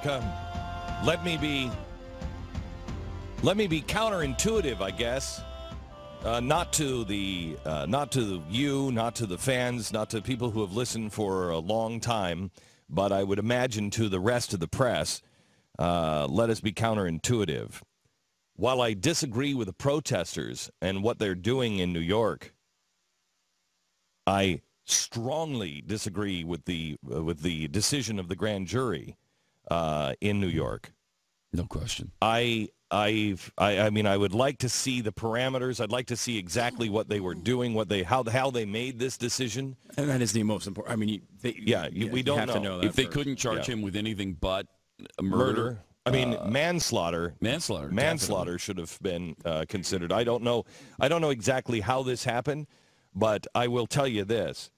America. Let me be counterintuitive, I guess. Not to you, not to the fans, not to people who have listened for a long time, but I would imagine to the rest of the press. Let us be counterintuitive. While I disagree with the protesters and what they're doing in New York, I strongly disagree with the decision of the grand jury in New York. No question. I mean, I would like to see the parameters. I'd like to see exactly what they were doing, how they made this decision. And that is the most important. I mean, we don't have know. to know that if they couldn't charge him with anything but murder. I mean, manslaughter. Manslaughter should have been considered. I don't know exactly how this happened, but I will tell you this.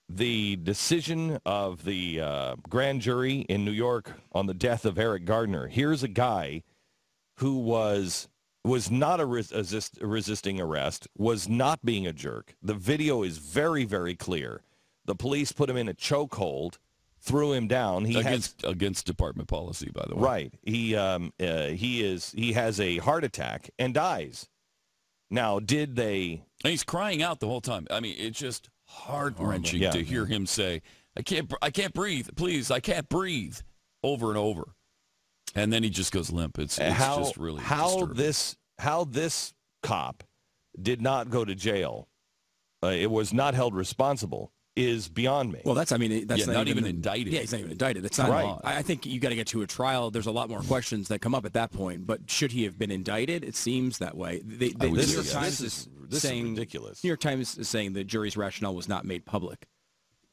The decision of the grand jury in New York on the death of Eric Garner. Here's a guy who was not resisting arrest, was not being a jerk. The video is very, very clear. The police put him in a chokehold, threw him down. Against department policy, by the way. Right. He has a heart attack and dies. Now, did they? And he's crying out the whole time. I mean, it's just heart-wrenching to hear him say, I can't breathe. Please, I can't breathe, over and over. And then he just goes limp. It's just really disturbing. How this cop did not go to jail, it was not held responsible, is beyond me. Well, that's not even indicted. Yeah, he's not even indicted. That's not right. I think you got to get to a trial. There's a lot more questions that come up at that point. But should he have been indicted? It seems that way. The New York Times is ridiculous. New York Times is saying the jury's rationale was not made public.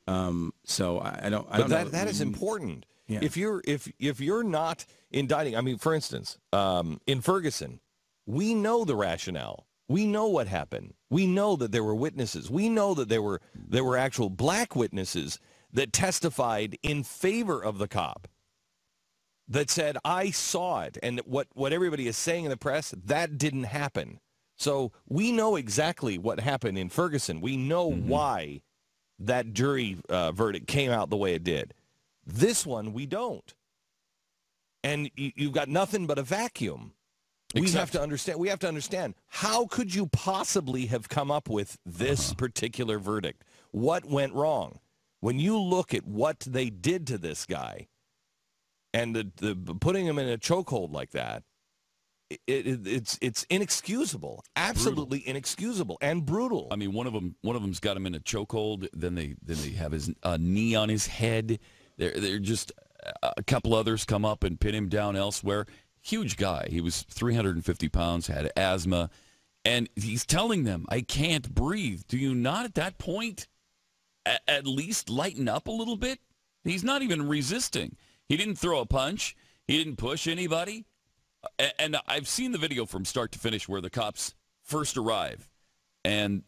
So I don't know. That is important. Yeah. If you're not indicting, I mean, for instance, in Ferguson, we know the rationale. We know what happened. We know that there were witnesses. We know that there were actual black witnesses that testified in favor of the cop, that said, I saw it. And what everybody is saying in the press, that didn't happen. So we know exactly what happened in Ferguson. We know why that jury verdict came out the way it did. This one, we don't. And you've got nothing but a vacuum. We have to understand, how could you possibly have come up with this particular verdict? What went wrong? When you look at what they did to this guy and the putting him in a chokehold like that, it's inexcusable, absolutely inexcusable and brutal. I mean, one of them's got him in a chokehold. Then they have his knee on his head. They're just a couple others come up and pin him down elsewhere. Huge guy. He was 350 pounds, had asthma, and he's telling them, I can't breathe. Do you not at that point at least lighten up a little bit? He's not even resisting. He didn't throw a punch. He didn't push anybody. And I've seen the video from start to finish where the cops first arrive. And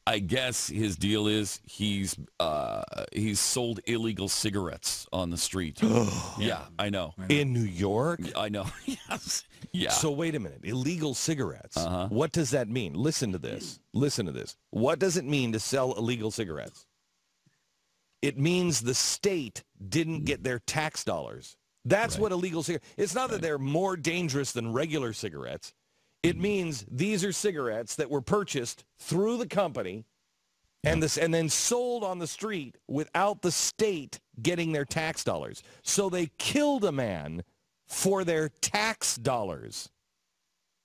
I guess his deal is he's sold illegal cigarettes on the street. Yeah, I know. In New York? I know. Yes. Yeah. So wait a minute. Illegal cigarettes. What does that mean? Listen to this. What does it mean to sell illegal cigarettes? It means the state didn't get their tax dollars. That's what illegal cigarettes. It's not that they're more dangerous than regular cigarettes. It means these are cigarettes that were purchased through the company and then sold on the street without the state getting their tax dollars. So they killed a man for their tax dollars.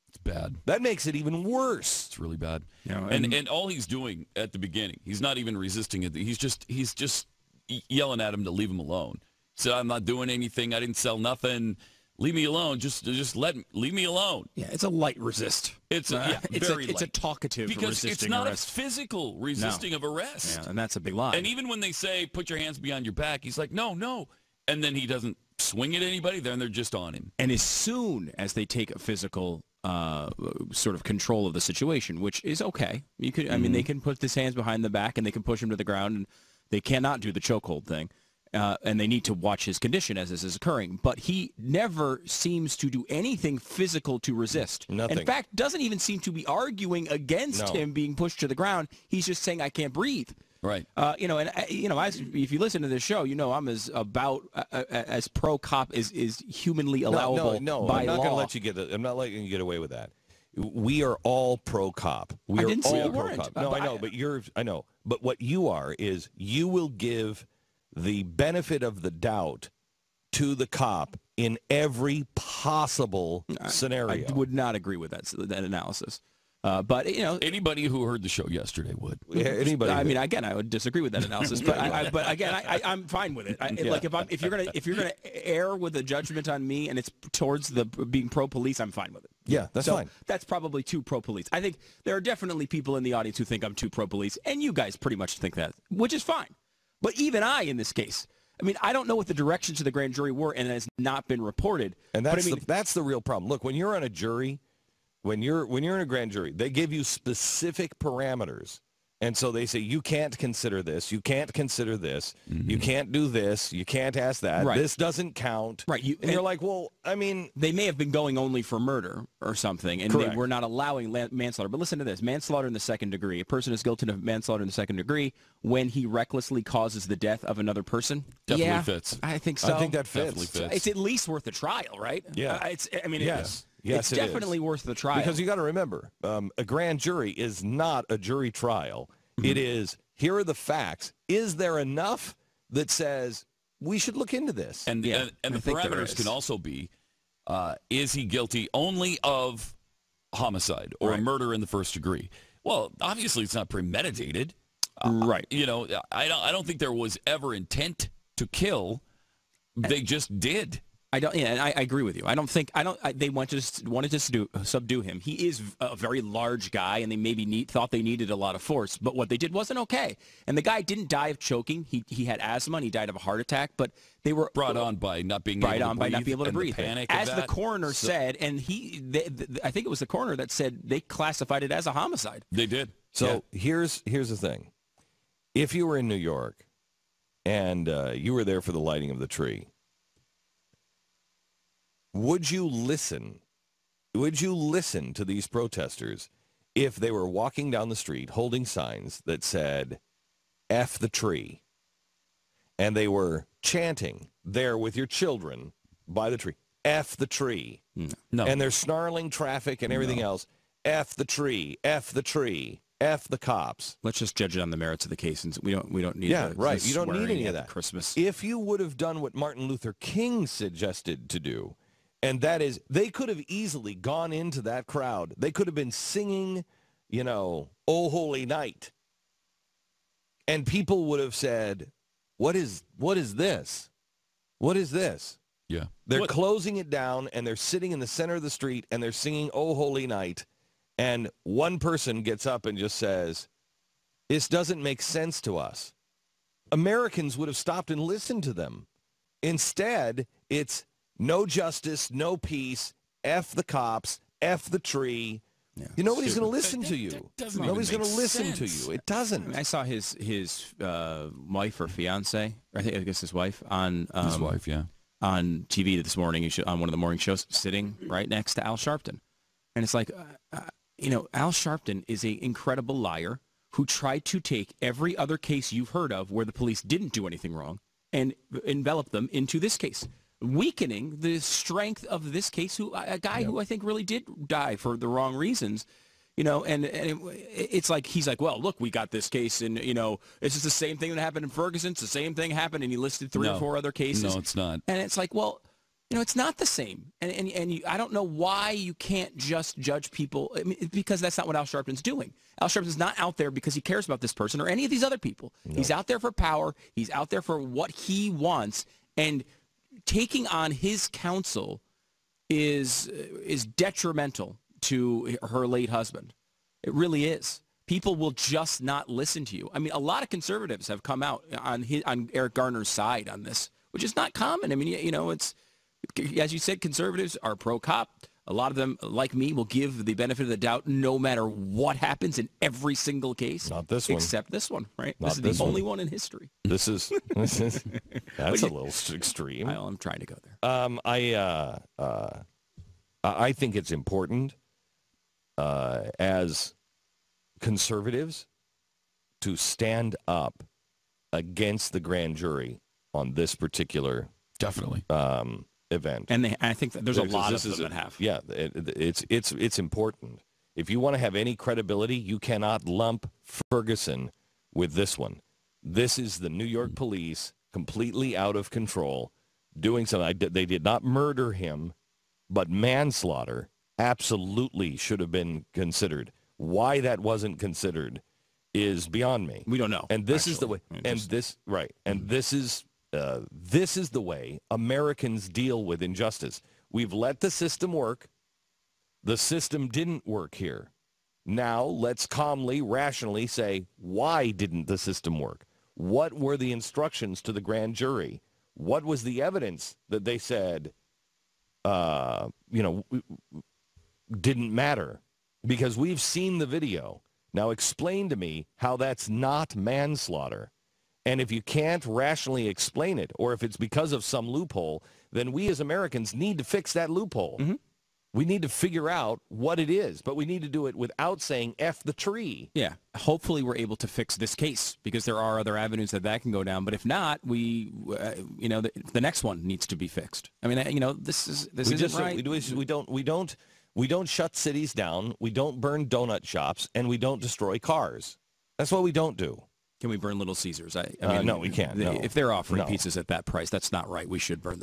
It's bad. That makes it even worse. It's really bad. Yeah, and all he's doing at the beginning, he's not even resisting it. He's just yelling at him to leave him alone. He said, I'm not doing anything. I didn't sell nothing. Leave me alone. Just leave me alone. Yeah, it's a light resist. It's very light. It's a talkative because resisting it's not arrest. A physical resisting of arrest. Yeah, and that's a big lie. And even when they say put your hands behind your back, he's like no, and then he doesn't swing at anybody. Then they're just on him. And as soon as they take a physical sort of control of the situation, which is okay, you could. I mean, they can put his hands behind the back and they can push him to the ground, and they cannot do the chokehold thing. And they need to watch his condition as this is occurring. But he never seems to do anything physical to resist. Nothing. In fact, doesn't even seem to be arguing against him being pushed to the ground. He's just saying, I can't breathe. Right. If you listen to this show, I'm as pro cop as is humanly allowable No, by I'm not law. going to let you I'm not letting you get away with that. We are all pro cop. We are didn't say all you pro weren't. cop. No, I know, I know. But what you are is you will give the benefit of the doubt to the cop in every possible scenario. I would not agree with that analysis. But anybody who heard the show yesterday would. Yeah, anybody. Again, I would disagree with that analysis. But I'm fine with it. Like if you're gonna err with a judgment on me and it's towards the being pro police, I'm fine with it. Yeah, that's fine. That's probably too pro police. I think there are definitely people in the audience who think I'm too pro police, and you guys pretty much think that, which is fine. But even I, in this case, I don't know what the directions of the grand jury were, and it has not been reported. And that's the real problem. Look, when you're on a jury. When you're in a grand jury, they give you specific parameters. And so they say, you can't consider this, you can't consider this, you can't do this, you can't ask that, this doesn't count. Right. And you're like, well, they may have been going only for murder or something, and they were not allowing manslaughter. But listen to this. Manslaughter in the second degree. A person is guilty of manslaughter in the second degree when he recklessly causes the death of another person. Definitely fits. I think so. I think that fits. Definitely fits. It's at least worth a trial, right? Yeah. Yes, it's definitely worth the trial. Because you got to remember, a grand jury is not a jury trial. It is, here are the facts. Is there enough that says we should look into this? And the parameters can also be, is he guilty only of homicide or a murder in the first degree? Well, obviously it's not premeditated. Right. I don't think there was ever intent to kill. They just did. And I agree with you. They wanted to subdue him. He is a very large guy, and they maybe thought they needed a lot of force. But what they did wasn't okay. And the guy didn't die of choking. He had asthma, and he died of a heart attack. But they were brought on by not being able to breathe. As the coroner said, and I think it was the coroner that said they classified it as a homicide. They did. So here's the thing. If you were in New York and you were there for the lighting of the tree, would you listen to these protesters if they were walking down the street holding signs that said, F the tree, and they were chanting there with your children by the tree, F the tree, no, and they're snarling traffic and everything else, F the tree, F the tree, F the cops. Let's just judge it on the merits of the case, and we don't need you don't need any of that. Christmas. If you would have done what Martin Luther King suggested to do, and that is, they could have easily gone into that crowd. They could have been singing, Oh Holy Night. And people would have said, what is this? What is this? Yeah. They're closing it down, and they're sitting in the center of the street, and they're singing Oh Holy Night. And one person gets up and just says, this doesn't make sense to us. Americans would have stopped and listened to them. Instead, it's no justice, no peace, F the cops, F the tree. Yeah. Nobody's going to listen to you. Nobody's going to listen to you. It doesn't. I saw his wife or fiance, I guess his wife, on his wife, on TV this morning, on one of the morning shows, sitting right next to Al Sharpton. And it's like, Al Sharpton is an incredible liar who tried to take every other case you've heard of where the police didn't do anything wrong and envelop them into this case, weakening the strength of this case, who I think really did die for the wrong reasons, it's like, he's like, well, look, we got this case, and, it's just the same thing that happened in Ferguson. It's the same thing happened, and he listed three or four other cases. No, it's not. And it's like, well, it's not the same. And I don't know why you can't just judge people, because that's not what Al Sharpton's doing. Al Sharpton's not out there because he cares about this person or any of these other people. No. He's out there for power. He's out there for what he wants. And taking on his counsel is detrimental to her late husband. It really is. People will just not listen to you. I mean, a lot of conservatives have come out on Eric Garner's side on this, which is not common. I mean, it's, as you said, conservatives are pro-cop. A lot of them, like me, will give the benefit of the doubt no matter what happens in every single case. Not this one. Except this one, right? Not this is the only one in history. That's a little extreme. I'm trying to go there. I think it's important as conservatives to stand up against the grand jury on this particular Definitely. event. And I think that there's a Because lot of this them is that have. Yeah, it's important. If you want to have any credibility, you cannot lump Ferguson with this one. This is the New York police completely out of control, doing something. They did not murder him, but manslaughter absolutely should have been considered. Why that wasn't considered is beyond me. We don't know. And this is the way. And this is the way Americans deal with injustice. We've let the system work. The system didn't work here. Now let's calmly, rationally say, why didn't the system work? What were the instructions to the grand jury? What was the evidence that they said, didn't matter? Because we've seen the video. Now explain to me how that's not manslaughter. And if you can't rationally explain it, or if it's because of some loophole, then we as Americans need to fix that loophole. Mm-hmm. We need to figure out what it is, but we need to do it without saying F the tree. Yeah. Hopefully we're able to fix this case because there are other avenues that can go down. But if not, the next one needs to be fixed. I mean, this isn't right. We don't shut cities down. We don't burn donut shops, and we don't destroy cars. That's what we don't do. Can we burn Little Caesars? No, we can't. No. If they're offering pizzas at that price, that's not right. We should burn